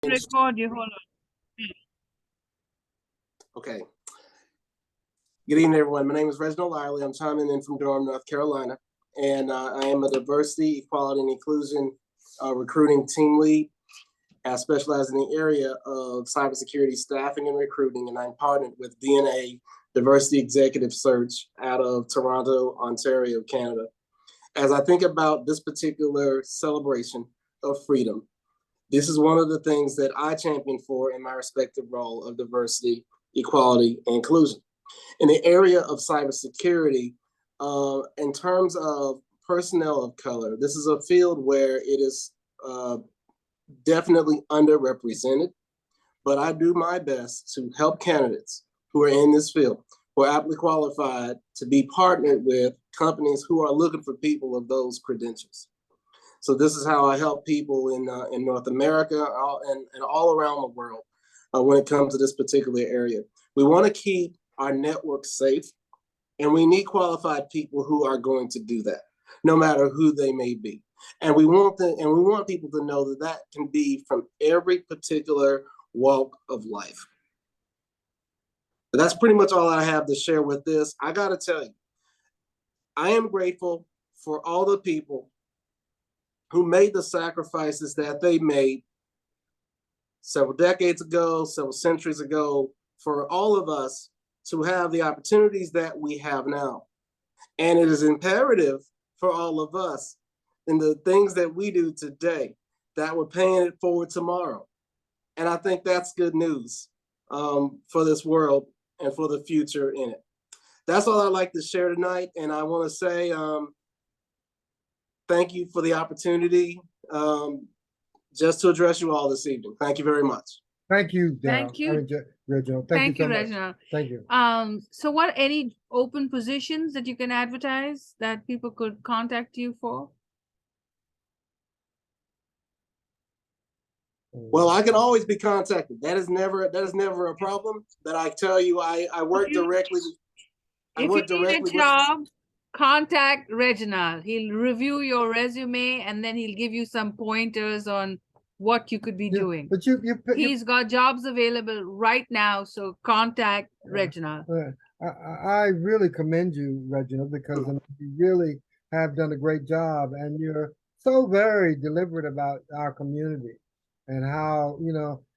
Record you. Hold on. Okay. Good evening, everyone. My name is Reginald Liley. I'm chiming in from Durham, North Carolina, and I am a diversity, equality, and inclusion recruiting team lead. I specialize in the area of cybersecurity staffing and recruiting, and I'm partnered with DNA Diversity Executive Search out of Toronto, Ontario, Canada. As I think about this particular celebration of freedom, this is one of the things that I champion for in my respective role of diversity, equality, and inclusion. In the area of cybersecurity, in terms of personnel of color, this is a field where it is definitely underrepresented, but I do my best to help candidates who are in this field, who are aptly qualified to be partnered with companies who are looking for people of those credentials. So this is how I help people in North America and all around the world when it comes to this particular area. We want to keep our network safe, and we need qualified people who are going to do that, no matter who they may be. And we want people to know that that can be from every particular walk of life. But that's pretty much all I have to share with this. I got to tell you, I am grateful for all the people who made the sacrifices that they made several decades ago, several centuries ago, for all of us to have the opportunities that we have now. And it is imperative for all of us in the things that we do today that we're paying it forward tomorrow. And I think that's good news for this world and for the future in it. That's all I'd like to share tonight. And I want to say thank you for the opportunity just to address you all this evening. Thank you very much. Thank you. Thank you. Reginald. Thank you, so much. Reginald. Thank you. So what any open positions that you can advertise that people could contact you for? Well, I can always be contacted. That is never a problem. But I tell you, I work directly. If you need a job, contact Reginald. He'll review your resume and then he'll give you some pointers on what you could be doing. But he's got jobs available right now, so contact Reginald. I really commend you, Reginald, because you really have done a great job, and you're so very deliberate about our community and how,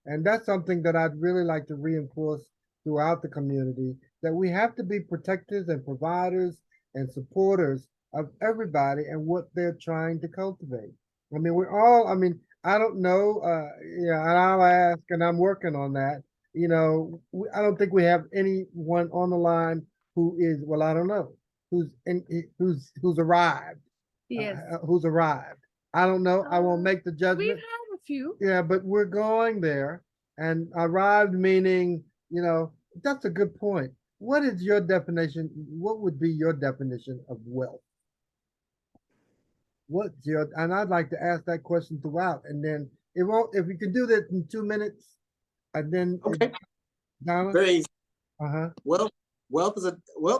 and that's something that I'd really like to reinforce throughout the community, that we have to be protectors and providers and supporters of everybody and what they're trying to cultivate. I mean, I don't know, and I'll ask, and I'm working on that. I don't think we have anyone on the line who is, well, I don't know, who's arrived. Yes. Who's arrived. I don't know. I won't make the judgment. We have a few. Yeah, but we're going there. And arrived meaning, that's a good point. What is your definition? What would be your definition of wealth? And I'd like to ask that question throughout, and then it won't, if you can do that in 2 minutes, and then okay. Donna? Very easy. Wealth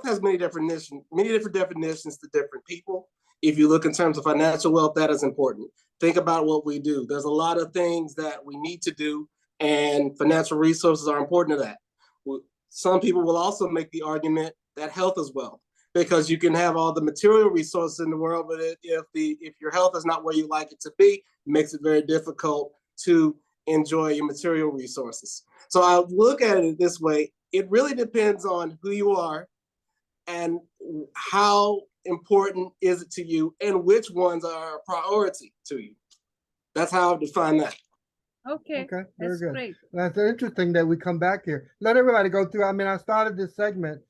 has many different definitions to different people. If you look in terms of financial wealth, that is important. Think about what we do. There's a lot of things that we need to do, and financial resources are important to that. Some people will also make the argument that health is wealth, because you can have all the material resources in the world, but if your health is not where you like it to be, it makes it very difficult to enjoy your material resources. So I look at it this way: it really depends on who you are and how important is it to you, and which ones are a priority to you. That's how I define that. Okay, very good. Great. That's interesting that we come back here. Let everybody go through. I mean, I started this segment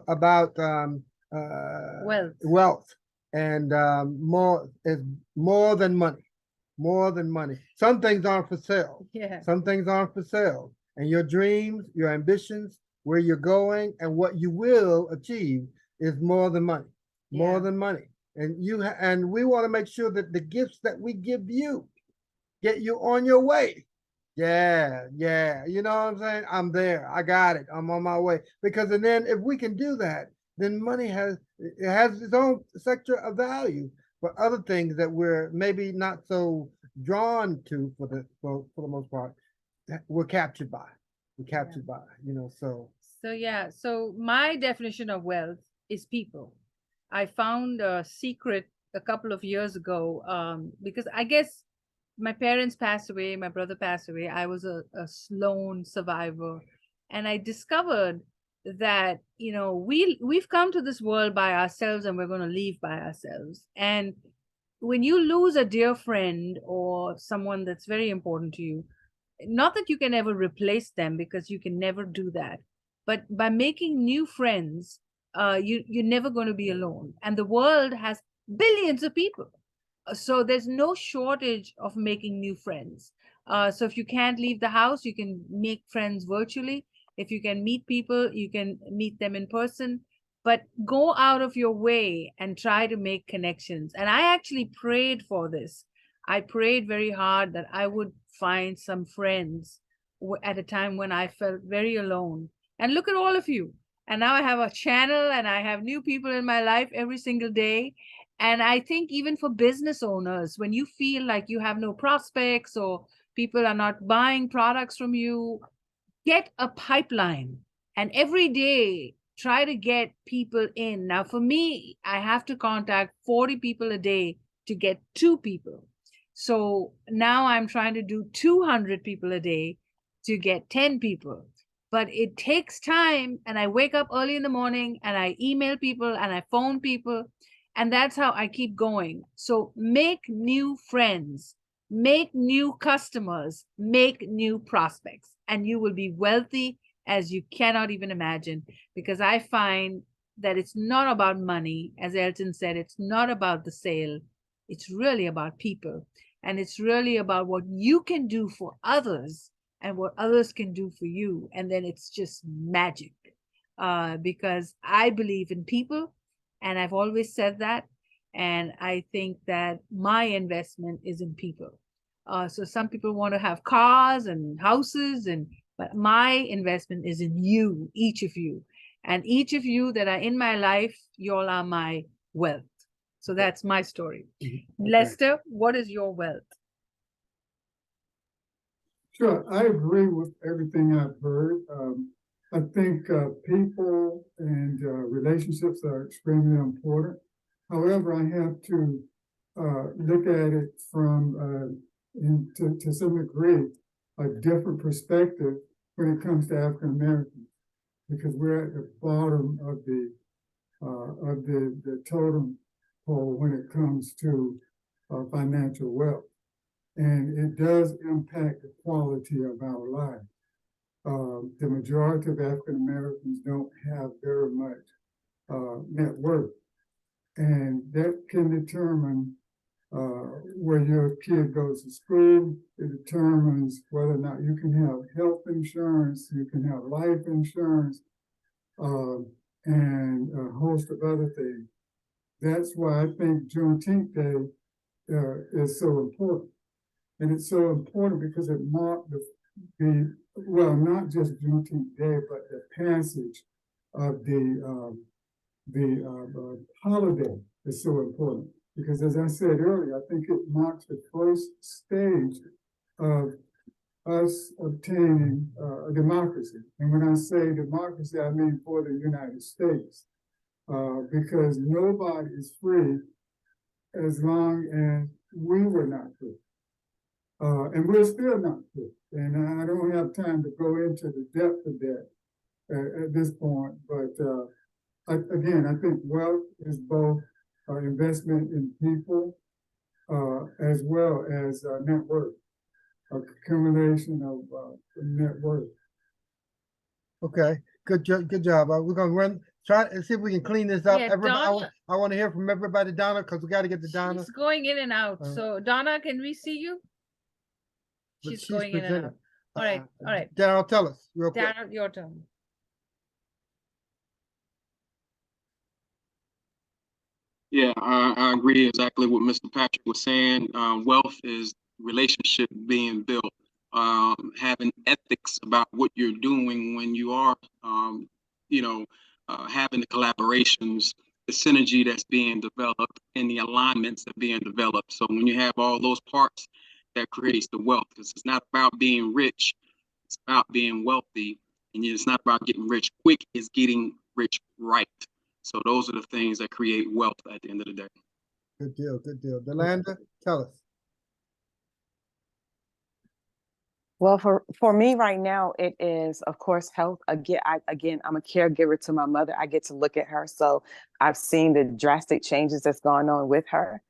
about wealth, and more is more than money. More than money. Some things aren't for sale. Yeah. Some things aren't for sale. And your dreams, your ambitions, where you're going, and what you will achieve is more than money. More than money. And we want to make sure that the gifts that we give you get you on your way. Yeah. You know what I'm saying? I'm there. I got it. I'm on my way. Because and then if we can do that, then money has its own sector of value for other things that we're maybe not so drawn to for the most part. we're captured by. We're captured by, you know, so. So yeah, so my definition of wealth is people. I found a secret a couple of years ago, because I guess my parents passed away, my brother passed away. I was a lone survivor, and I discovered that we've come to this world by ourselves, and we're going to leave by ourselves. And when you lose a dear friend or someone that's very important to you, not that you can ever replace them, because you can never do that, but by making new friends, you're never going to be alone, and the world has billions of people. So there's no shortage of making new friends. So if you can't leave the house, you can make friends virtually. If you can meet people, you can meet them in person. But go out of your way and try to make connections. And I actually prayed for this. I prayed very hard that I would find some friends at a time when I felt very alone. And look at all of you. And now I have a channel, and I have new people in my life every single day. And I think even for business owners, when you feel like you have no prospects or people are not buying products from you, get a pipeline, and every day try to get people in. Now, for me, I have to contact 40 people a day to get 2 people. So now I'm trying to do 200 people a day to get 10 people. But it takes time, and I wake up early in the morning, and I email people, and I phone people, and that's how I keep going. So make new friends, make new customers, make new prospects, and you will be wealthy as you cannot even imagine. Because I find that it's not about money. As Elton said, it's not about the sale. It's really about people. And it's really about what you can do for others and what others can do for you. And then it's just magic. Because I believe in people, and I've always said that. And I think that my investment is in people. So some people want to have cars and houses, but my investment is in you, each of you. And each of you that are in my life, you all are my wealth. So that's my story. Okay. Lester, what is your wealth? Sure, I agree with everything I've heard. I think people and relationships are extremely important. However, I have to look at it from, to some degree, a different perspective when it comes to African Americans, because we're at the bottom of the totem pole when it comes to financial wealth. And it does impact the quality of our lives. The majority of African Americans don't have very much net worth. And that can determine where your kid goes to school. It determines whether or not you can have health insurance, you can have life insurance, and a host of other things. That's why I think Juneteenth Day is so important. And it's so important because it marked well, not just Juneteenth Day, but the passage of the holiday is so important. Because as I said earlier, I think it marks the first stage of us obtaining a democracy. And when I say democracy, I mean for the United States. Because nobody is free as long as we were not free. And we're still not free. And I don't have time to go into the depth of that at this point. But again, I think wealth is both investment in people as well as net worth, accumulation of net worth. Okay, good job. We're gonna try and see if we can clean this up. Yeah, everybody, I want to hear from everybody, Donna, because we got to get to Donna. She's going in and out. So Donna, can we see you? She's going in and out. All right, all right. Daryl, tell us real quick. Daryl, your turn. Yeah, I agree exactly what Mr. Patrick was saying. Wealth is relationship being built, having ethics about what you're doing when you are, having the collaborations, the synergy that's being developed, and the alignments that are being developed. So when you have all those parts, that creates the wealth. Because it's not about being rich, It's about being wealthy, and it's not about getting rich quick. It's getting rich right. So those are the things that create wealth at the end of the day. Good deal. Good deal. Delanda, tell us. Well, for me right now, it is, of course, health. Again, I'm a caregiver to my mother. I get to look at her, so I've seen the drastic changes that's going on with her.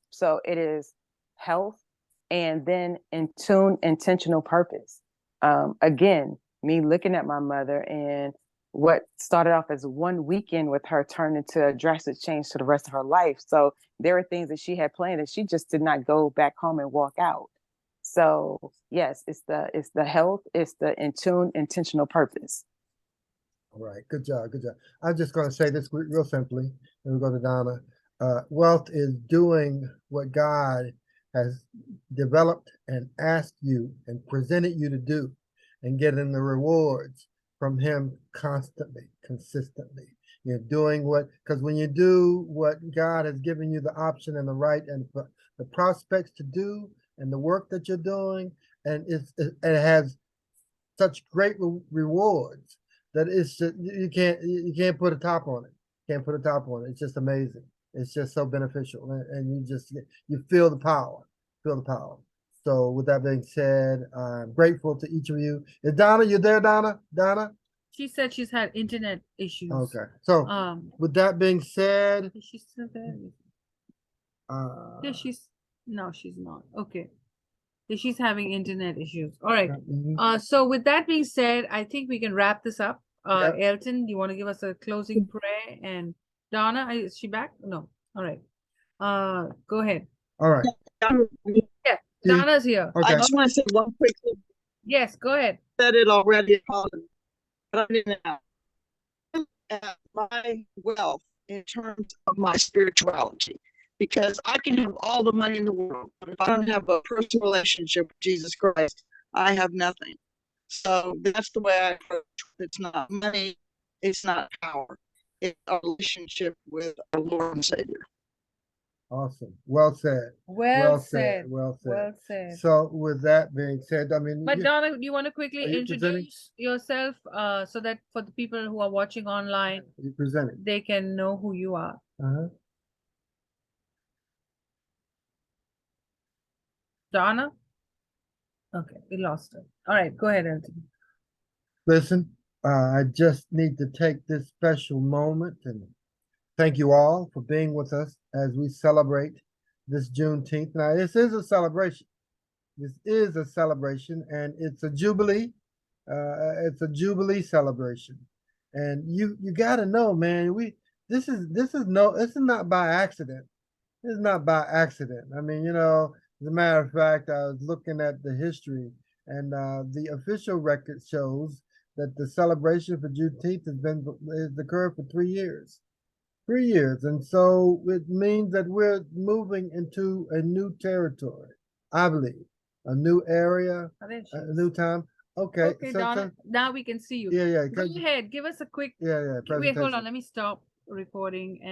So it is health, and then intentional purpose. Again, me looking at my mother, and what started off as one weekend with her turned into a drastic change to the rest of her life. So there were things that she had planned that she just did not go back home and walk out. So yes, it's the health, it's the intentional purpose. All right, good job, good job. I'm just going to say this real simply, and we go to Donna. Wealth is doing what God has developed and asked you and presented you to do, and getting the rewards from Him constantly, consistently. You're doing because when you do what God has given you the option and the right and the prospects to do, and the work that you're doing, and it has such great rewards that it's just, you can't put a top on it. Can't put a top on it. It's just amazing. It's just so beneficial, and you feel the power. Feel the power. So with that being said, I'm grateful to each of you. Is Donna, you there, Donna? Donna? She said she's had internet issues. Okay. So with that being said, is she still there? yeah, No, she's not. Okay. She's having internet issues. All right. mhm. So with that being said, I think we can wrap this up. Yep. Elton, do you want to give us a closing prayer? And Donna, is she back? No. All right. Go ahead. All right. Yeah, Donna's here. Okay. I just want to say one quick thing. Yes, go ahead. Said it already, but I didn't know. At my wealth in terms of my spirituality, because I can have all the money in the world, but if I don't have a personal relationship with Jesus Christ, I have nothing. So that's the way I approach it. It's not money, it's not power, it's a relationship with our Lord and Savior. Awesome. Well said. Well said. Well said. Well said. So with that being said, I mean, But Donna, do you want to Are quickly you introduce presenting? yourself so that for the people who are watching online, you presented. they can know who you are? Uh-huh. Donna? Okay, we lost her. All right, go ahead, Elton. Listen, I just need to take this special moment and thank you all for being with us as we celebrate this Juneteenth. Now, this is a celebration. This is a celebration, and it's a jubilee. It's a jubilee celebration, and you got to know, man. This is not by accident. This is not by accident. I mean, as a matter of fact, I was looking at the history, and the official record shows that the celebration for Juneteenth has occurred for 3 years. 3 years. And so it means that we're moving into a new territory, I believe, a new area, a new time. Okay. Okay, Donna, now we can see you. Yeah. Go ahead, give us a quick. Yeah. Wait, hold on. Presentation. Let me stop recording and